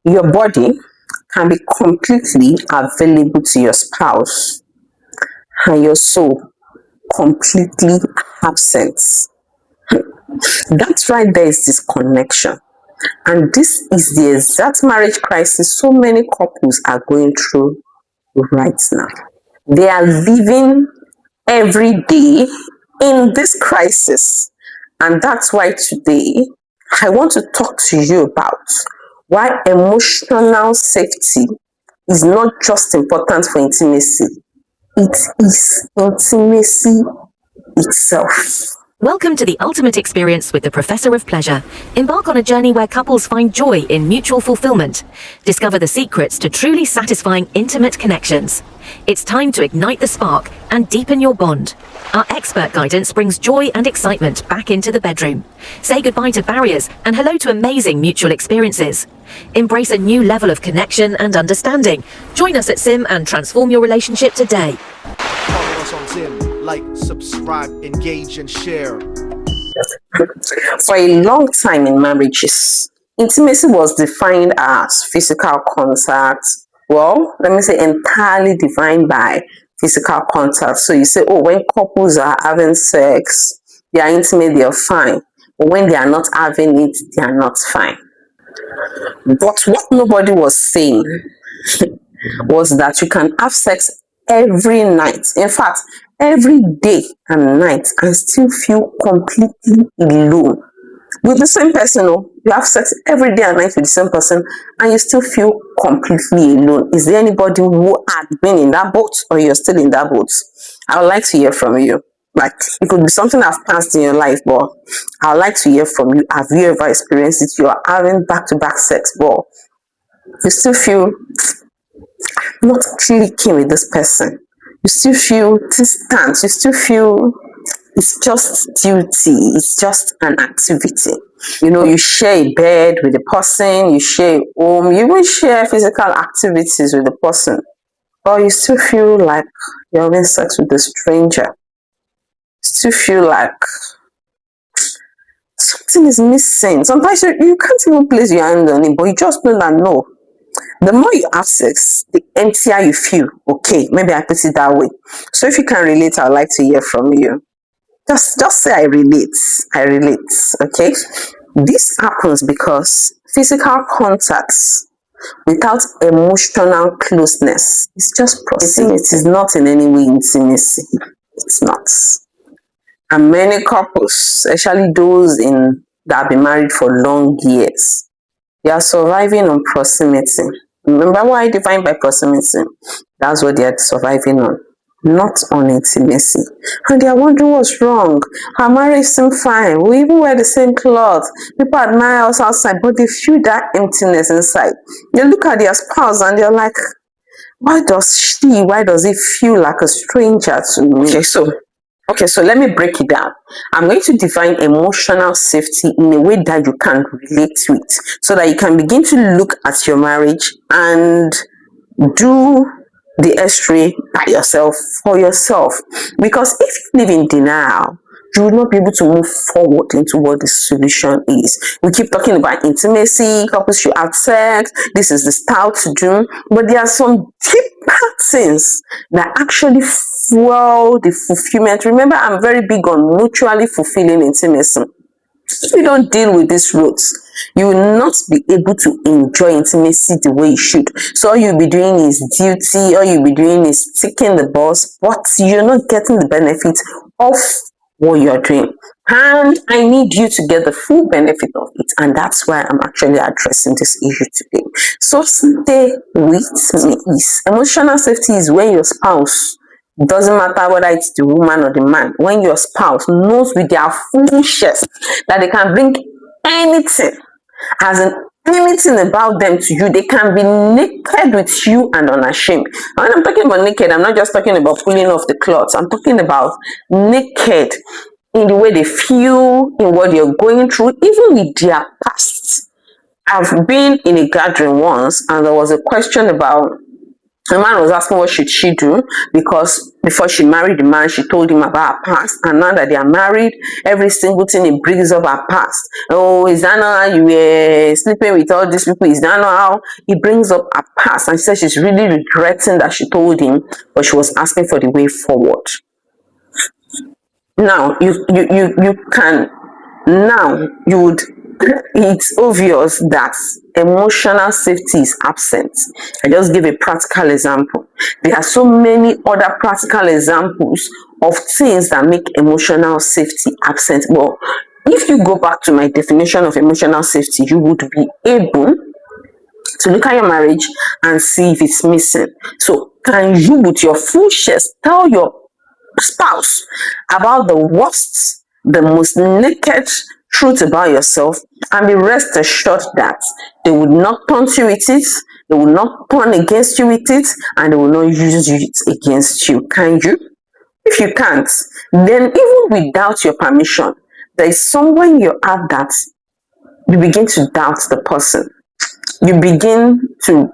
Your body can be completely available to your spouse and your soul completely absent. That's right, there is disconnection. And this is the exact marriage crisis so many couples are going through right now. They are living every day in this crisis. And that's why today I want to talk to you about why emotional safety is not just important for intimacy, it is intimacy itself. Welcome to the ultimate experience with the Professor of Pleasure. Embark on a journey where couples find joy in mutual fulfillment. Discover the secrets to truly satisfying intimate connections. It's time to ignite the spark and deepen your bond. Our expert guidance brings joy and excitement back into the bedroom. Say goodbye to barriers and hello to amazing mutual experiences. Embrace a new level of connection and understanding. Join us at Sim and transform your relationship today. Follow us on Sim. Like, subscribe, engage, and share. For a long time in marriages, intimacy was defined as physical contact. Well, let me say entirely defined by physical contact. So you say, oh, when couples are having sex, they are intimate, they are fine. But when they are not having it, they are not fine. But what nobody was saying was that you can have sex every night. In fact, every day and night and still feel completely alone with the same person. Oh, you have sex every day and night with the same person and you still feel completely alone. Is there anybody who had been in that boat, or you're still in that boat? I would like to hear from you. Like, it could be something I've passed in your life, but I would like to hear from you. Have you ever experienced it? You are having back-to-back sex, but you still feel not clicking with this person. You still feel distant. You still feel it's just duty. It's just an activity. You know, you share a bed with the person, you share a home, you even share physical activities with the person, but you still feel like you're having sex with a stranger. You still feel like something is missing. Sometimes you can't even place your hand on it, but you just know that no. The more you have sex, the emptier you feel. Okay, maybe I put it that way. So if you can relate, I'd like to hear from you. Just say I relate. I relate. Okay. This happens because physical contacts without emotional closeness is just proximity. It is not in any way intimacy. It's not. And many couples, especially those that have been married for long years, they are surviving on proximity. Remember what I define by proximity? That's what they are surviving on, not on intimacy. And they are wondering what's wrong. Our marriage seems fine. We even wear the same clothes. People admire us outside, but they feel that emptiness inside. They look at their spouse and they're like, why does he feel like a stranger to me? Okay, so let me break it down. I'm going to define emotional safety in a way that you can relate to it, so that you can begin to look at your marriage and do the X-ray by yourself, for yourself. Because if you live in denial, you will not be able to move forward into what the solution is. We keep talking about intimacy, couples should have sex, this is the style to do, but there are some deeper things that actually fuel the fulfillment. Remember, I'm very big on mutually fulfilling intimacy. If you don't deal with these roots, you will not be able to enjoy intimacy the way you should. So all you'll be doing is duty, all you'll be doing is ticking the box, but you're not getting the benefit of what you're doing. And I need you to get the full benefit of it. And that's why I'm actually addressing this issue today. So stay with me. Emotional safety is when your spouse, doesn't matter whether it's the woman or the man, when your spouse knows with their full chest that they can bring anything, as in anything about them to you, they can be naked with you and unashamed. And when I'm talking about naked, I'm not just talking about pulling off the clothes. I'm talking about naked in the way they feel, in what they're going through, even with their past. I've been in a gathering once and there was a question about, the man was asking what should she do, because Before she married the man, she told him about her past. And now that they are married, every single thing he brings up her past. Oh, is that not how you were sleeping with all these people? Is that not how he brings up her past? And she said she's really regretting that she told him, but she was asking for the way forward. Now you can now you would it's obvious that emotional safety is absent. I just give a practical example. There are so many other practical examples of things that make emotional safety absent. But if you go back to my definition of emotional safety, you would be able to look at your marriage and see if it's missing. So can you, with your full chest, tell your spouse about the worst, the most naked truth about yourself, and be rest assured that they will not taunt you with it, they will not turn against you with it, and they will not use it against you? Can you? If you can't, then even without your permission, there is somewhere in your heart that you begin to doubt the person. You begin to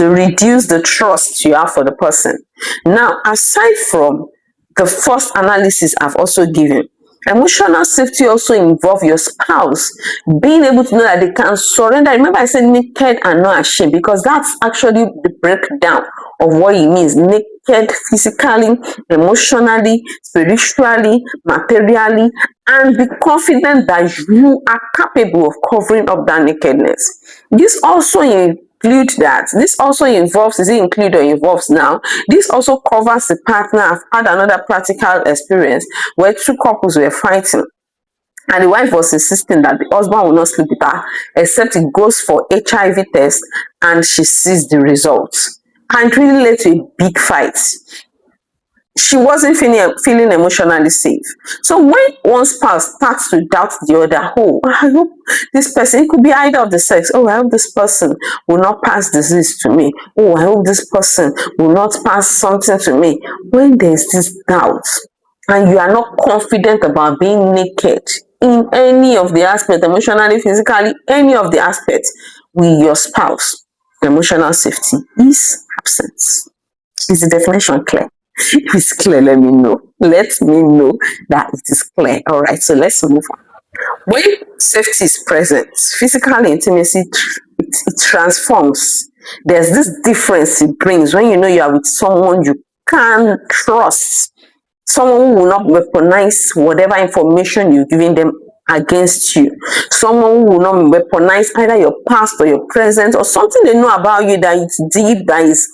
reduce the trust you have for the person. Now, aside from the first analysis I've also given, emotional safety also involves your spouse being able to know that they can surrender. Remember, I said naked and not ashamed, because that's actually the breakdown of what it means. Naked physically, emotionally, spiritually, materially, and be confident that you are capable of covering up that nakedness. This also this also involves, is it include or involves now? This also covers the partner. I've had another practical experience where two couples were fighting, and the wife was insisting that the husband will not sleep with her except he goes for HIV test and she sees the results. And it really led to a big fight. She wasn't feeling emotionally safe. So when one spouse starts to doubt the other, oh, I hope this person, it could be either of the sex, oh, I hope this person will not pass disease to me. Oh, I hope this person will not pass something to me. When there's this doubt and you are not confident about being naked in any of the aspects, emotionally, physically, any of the aspects with your spouse, emotional safety is absent. Is the definition clear? If it's clear, let me know. Let me know that it is clear. All right, so let's move on. When safety is present, physical intimacy, it transforms. There's this difference it brings when you know you are with someone you can trust, someone who will not weaponize whatever information you're giving them against you, someone who will not weaponize either your past or your present or something they know about you that is deep, that is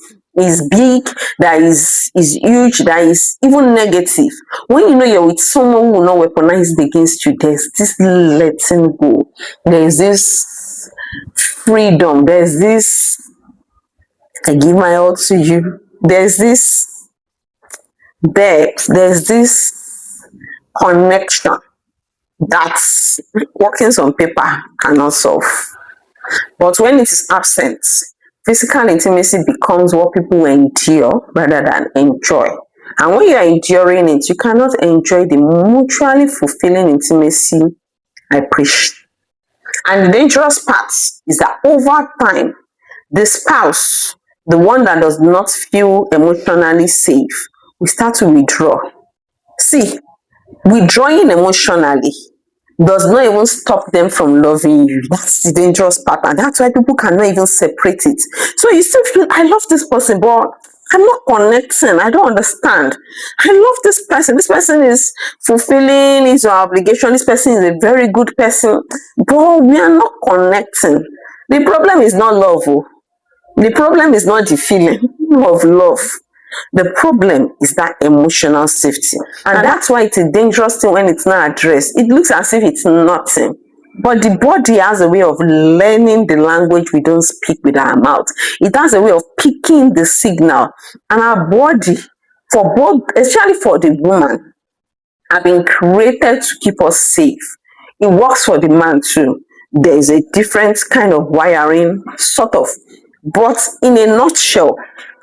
big, that is huge, that is even negative. When you know you're with someone who will not weaponize it against you, there's this letting go, there's this freedom, there's this I give my all to you, there's this depth, there's this connection that working on paper cannot solve. But when it is absent, physical intimacy becomes what people endure rather than enjoy. And when you are enduring it, you cannot enjoy the mutually fulfilling intimacy I preach. And the dangerous part is that over time, the spouse, the one that does not feel emotionally safe, will start to withdraw. See, withdrawing emotionally does not even stop them from loving you. That's the dangerous part, and that's why people cannot even separate it. So you still feel, I love this person, but I'm not connecting. I don't understand. I love this person. This person is fulfilling his obligation. This person is a very good person, but we are not connecting. The problem is not love. The problem is not the feeling of love. The problem is that emotional safety. And that's why it's a dangerous thing when it's not addressed. It looks as if it's nothing. But the body has a way of learning the language we don't speak with our mouth. It has a way of picking the signal. And our body, for both, especially for the woman, have been created to keep us safe. It works for the man too. There's a different kind of wiring, sort of. But in a nutshell,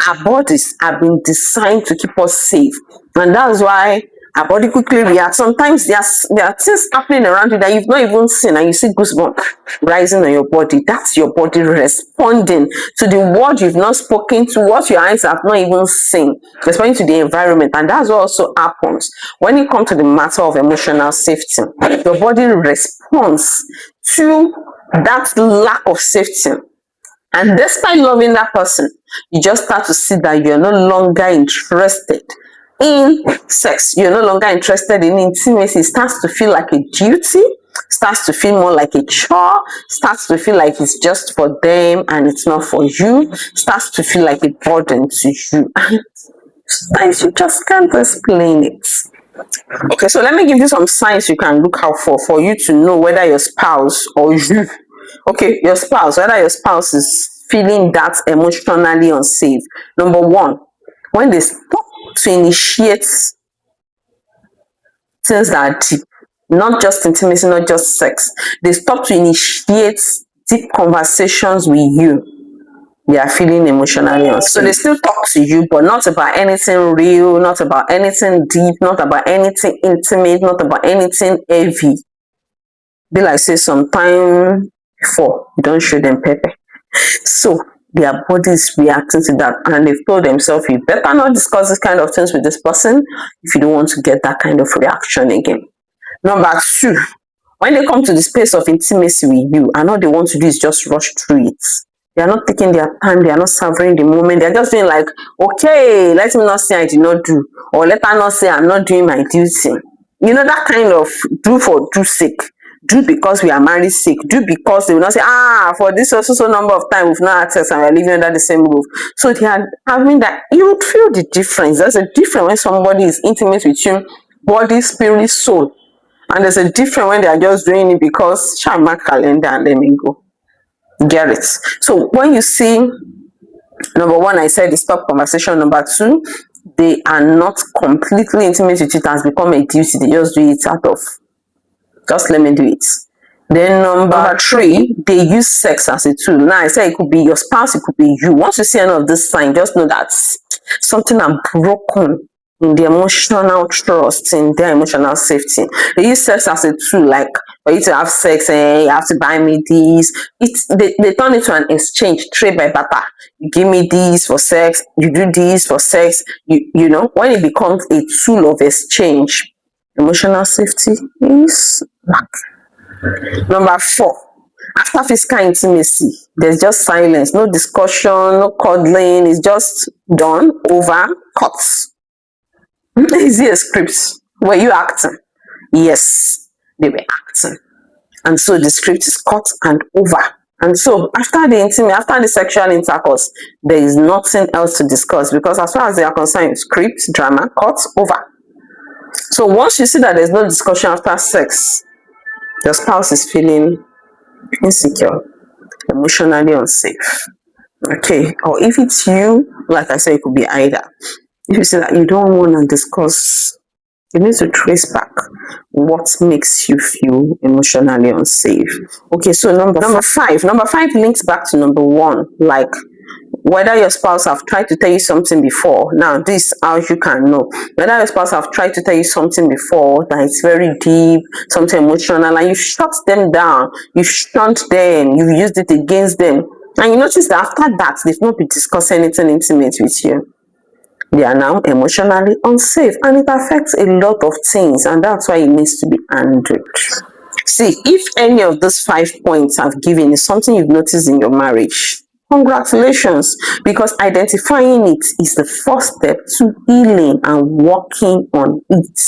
our bodies have been designed to keep us safe. And that's why Our body quickly reacts. Sometimes there are things happening around you that you've not even seen, and you see goosebumps rising on your body. That's your body responding to the word you've not spoken, to what your eyes have not even seen, responding to the environment. And that's what also happens when it comes to the matter of emotional safety. Your body responds to that lack of safety. And despite loving that person, you just start to see that you're no longer interested in sex. You're no longer interested in intimacy. It starts to feel like a duty, starts to feel more like a chore, starts to feel like it's just for them and it's not for you, starts to feel like a burden to you. Sometimes you just can't explain it. Okay, so let me give you some signs you can look out for you to know whether your spouse or you, okay, your spouse, whether your spouse is feeling that emotionally unsafe. Number one, when they stop to initiate things that are deep, not just intimacy, not just sex, they stop to initiate deep conversations with you, they are feeling emotionally unsafe. So they still talk to you, but not about anything real, not about anything deep, not about anything intimate, not about anything heavy. Be like say sometime before, you don't show them pepper. So their body is reacting to that, and they've told themselves, you better not discuss this kind of things with this person if you don't want to get that kind of reaction again. Number two, when they come to the space of intimacy with you, and all they want to do is just rush through it. They are not taking their time, they are not savoring the moment, they're just being like, okay, let me not say I did not do, or let her not say I'm not doing my duty. You know, that kind of do for do sake. Do because we are married sake. Do because they will not say, for this so number of time we've not had sex and we're living under the same roof. So they are having that. You would feel the difference. There's a difference when somebody is intimate with you, body, spirit, soul. And there's a difference when they are just doing it because shall mark calendar and let me go. Get it? So when you see, number one, I said the stop conversation. Number two, they are not completely intimate with it, has become a duty. They just do it out of, just let me do it. Then number three, they use sex as a tool. Now I said it could be your spouse, it could be you. Once you see any of this sign, just know that something are broken in the emotional trust, in their emotional safety. They use sex as a tool, like for you to have sex, you have to buy me this. They turn it to an exchange, trade by barter. You give me this for sex, you do this for sex. You know, when it becomes a tool of exchange, emotional safety is lack. Number four, after physical intimacy, there's just silence, no discussion, no cuddling, it's just done, over, cut. Is it a script? Were you acting? Yes, they were acting. And so the script is cut and over. And so after the sexual intercourse, there is nothing else to discuss, because as far as they are concerned, script, drama, cut, over. So once you see that there's no discussion after sex, your spouse is feeling insecure, emotionally unsafe. Okay, or if it's you, like I said, it could be either. If you say that you don't want to discuss, you need to trace back what makes you feel emotionally unsafe. Okay, so number five links back to number one, like whether your spouse have tried to tell you something before. Now, this how you can know whether your spouse have tried to tell you something before that it's very deep, something emotional, and you shut them down, you shunned them, you used it against them, and you notice that after that they've not been discussing anything intimate with you. They are now emotionally unsafe, and it affects a lot of things, and that's why it needs to be handled. See, if any of those 5 points I've given is something you've noticed in your marriage, congratulations, because identifying it is the first step to healing and working on it.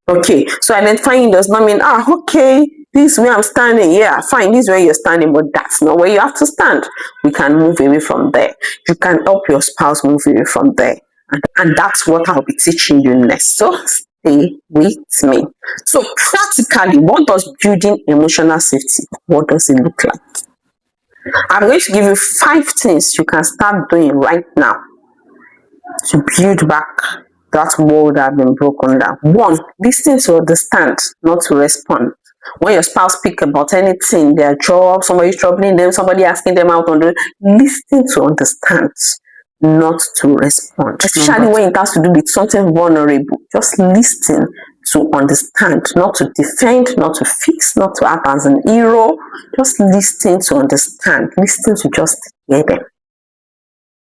Okay, so identifying does not mean, okay, this is where I'm standing. Yeah, fine, this is where you're standing, but that's not where you have to stand. We can move away from there. You can help your spouse move away from there. And that's what I'll be teaching you next. So stay with me. So practically, what does building emotional safety, what does it look like? I'm going to give you 5 things you can start doing right now to build back that wall that has been broken down. 1, listen to understand, not to respond. When your spouse speaks about anything, their job, somebody troubling them, somebody asking them out on the, listen to understand. not to respond, especially when it has to do with something vulnerable. Just listen to understand, not to defend, not to fix, not to act as an hero. Just listen to understand, listen to just hear them.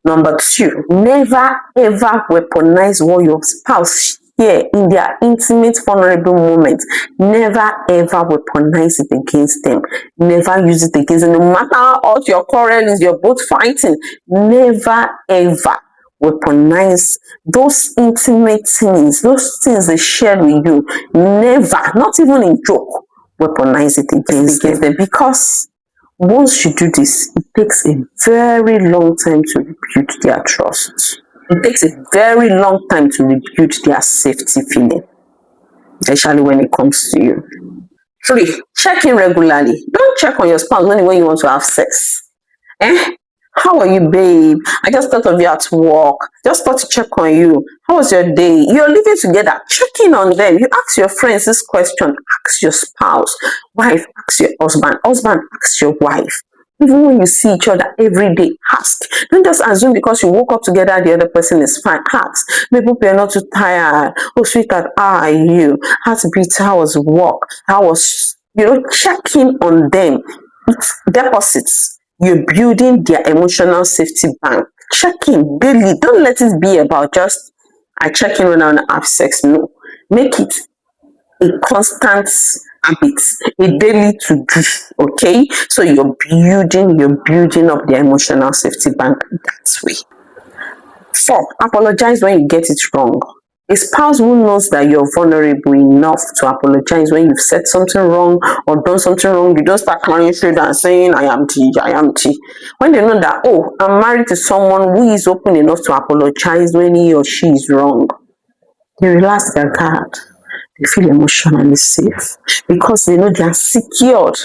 Number 2, never ever weaponize what your spouse share in their intimate, vulnerable moments. Never ever weaponize it against them. Never use it against them. No matter how hot your quarrel is, you're both fighting. Never ever weaponize those intimate things, those things they share with you. Never, not even in joke, weaponize it against them, because once you do this, it takes a very long time to rebuild their trust. It takes a very long time to rebuild their safety feeling, especially when it comes to you. 3, check in regularly. Don't check on your spouse only when you want to have sex. How are you, babe? I just thought of you at work. Just thought to check on you. How was your day? You're living together. Check in on them. You ask your friends this question. Ask your spouse. Wife, ask your husband. Husband, ask your wife. Even when you see each other every day, ask. Don't just assume because you woke up together, the other person is fine. Ask. Maybe you're not too tired. Oh, sweetheart, how are you? Heartbeat, how was work? How was, check in on them. It's deposits. You're building their emotional safety bank. Check in daily. Don't let it be about just, I check in when I want to have sex. No. Make it a constant habit, a daily to do. Okay? So you're building up their emotional safety bank that way. 4, apologize when you get it wrong. A spouse who knows that you're vulnerable enough to apologize when you've said something wrong or done something wrong, you don't start carrying shoulder and saying, I am T. When they know that, oh, I'm married to someone who is open enough to apologize when he or she is wrong, they relax their guard. They feel emotionally safe because they know they are secured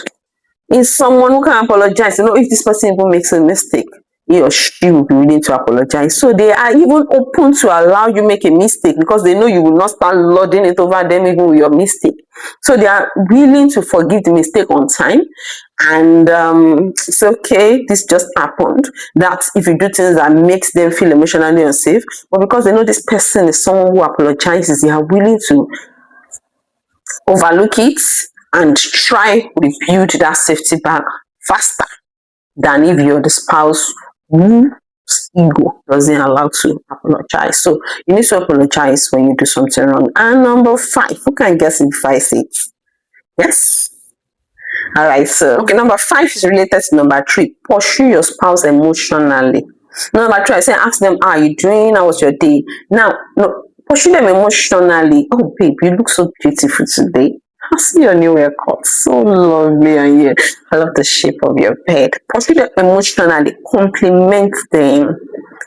in someone who can apologize. If this person even makes a mistake, he or she will be willing to apologize. So they are even open to allow you make a mistake because they know you will not start lording it over them even with your mistake. So they are willing to forgive the mistake on time. And it's okay, this just happened. That if you do things that makes them feel emotionally unsafe, but because they know this person is someone who apologizes, they are willing to overlook it and try rebuild that safety bank faster than if you're the spouse whose ego doesn't allow to apologize. So you need to apologize when you do something wrong. And number 5, who can guess it if I say it? Yes. All right. So number 5 is related to number 3. Pursue your spouse emotionally. Number 3, I say ask them, how are you doing? How was your day? Now, no, pursue them emotionally. Oh, babe, you look so beautiful today. I see your new haircut. So lovely on you. I love the shape of your bed. Pursue them emotionally. Compliment them.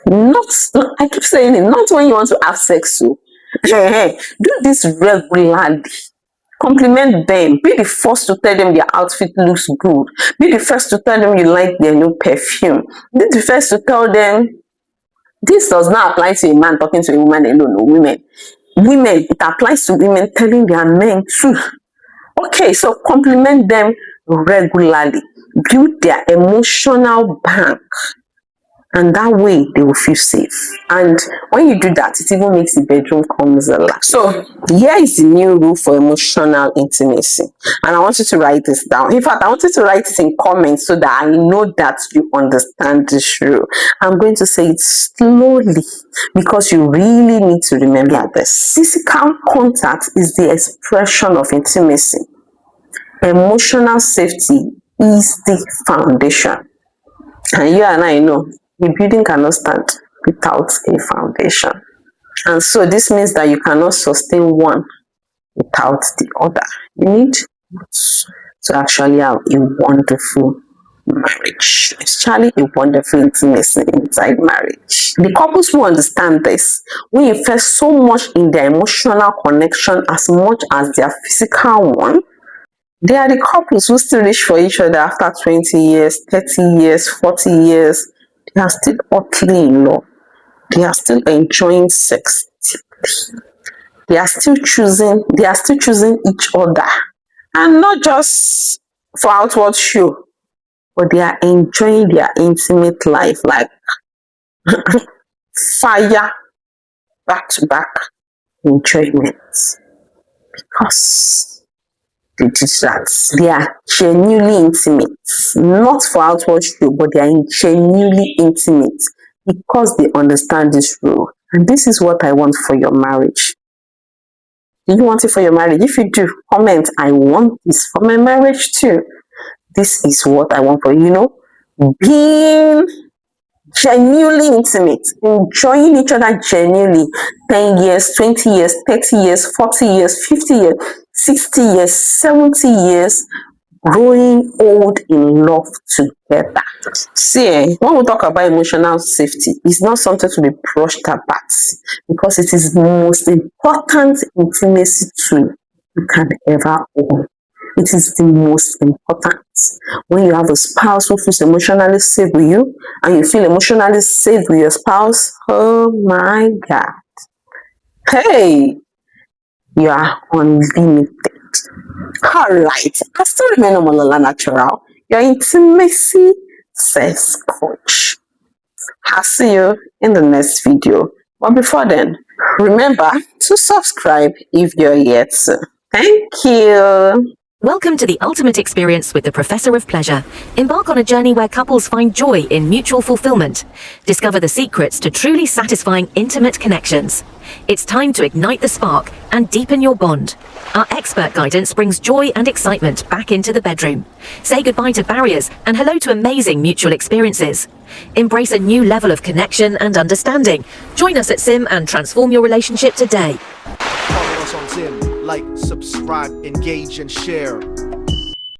I keep saying it, not when you want to have sex. So, do this regularly. Compliment them. Be the first to tell them their outfit looks good. Be the first to tell them you like their new perfume. Be the first to tell them, this does not apply to a man talking to a woman alone, no, women. Women, it applies to women telling their men too. Okay, so compliment them regularly. Build their emotional bank. And that way they will feel safe. And when you do that, it even makes the bedroom comes alive. So here is the new rule for emotional intimacy. And I want you to write this down. In fact, I want you to write it in comments so that I know that you understand this rule. I'm going to say it slowly because you really need to remember this. Physical contact is the expression of intimacy. Emotional safety is the foundation. And you and I know the building cannot stand without a foundation. And so this means that you cannot sustain one without the other. You need to actually have a wonderful marriage, especially a wonderful intimacy inside marriage. The couples who understand this will invest so much in their emotional connection as much as their physical one. They are the couples who still reach for each other after 20 years, 30 years, 40 years. They are still utterly in love. They are still enjoying sex deeply. They are still choosing each other. And not just for outward show, but they are enjoying their intimate life. Like fire back to back enjoyment because they do that. They are genuinely intimate, not for outward show, but they are genuinely intimate because they understand this rule. And this is what I want for your marriage. Do you want it for your marriage? If you do, comment, I want this for my marriage too. This is what I want for being genuinely intimate, enjoying each other genuinely. 10 years, 20 years, 30 years, 40 years, 50 years, 60 years, 70 years, growing old in love together. See, when we talk about emotional safety, it's not something to be brushed apart because it is the most important intimacy tool you can ever own. It is the most important. When you have a spouse who feels emotionally safe with you and you feel emotionally safe with your spouse, oh my God. Hey, you are unlimited. All right. I still remain Omolola Natural, your intimacy sex coach. I'll see you in the next video. But before then, remember to subscribe if you're yet to. Thank you. Welcome to the ultimate experience with the Professor of Pleasure. Embark on a journey where couples find joy in mutual fulfillment. Discover the secrets to truly satisfying intimate connections. It's time to ignite the spark and deepen your bond. Our expert guidance brings joy and excitement back into the bedroom. Say goodbye to barriers and hello to amazing mutual experiences. Embrace a new level of connection and understanding. Join us at Sim and transform your relationship today. Follow us on Zim, like, subscribe, engage, and share.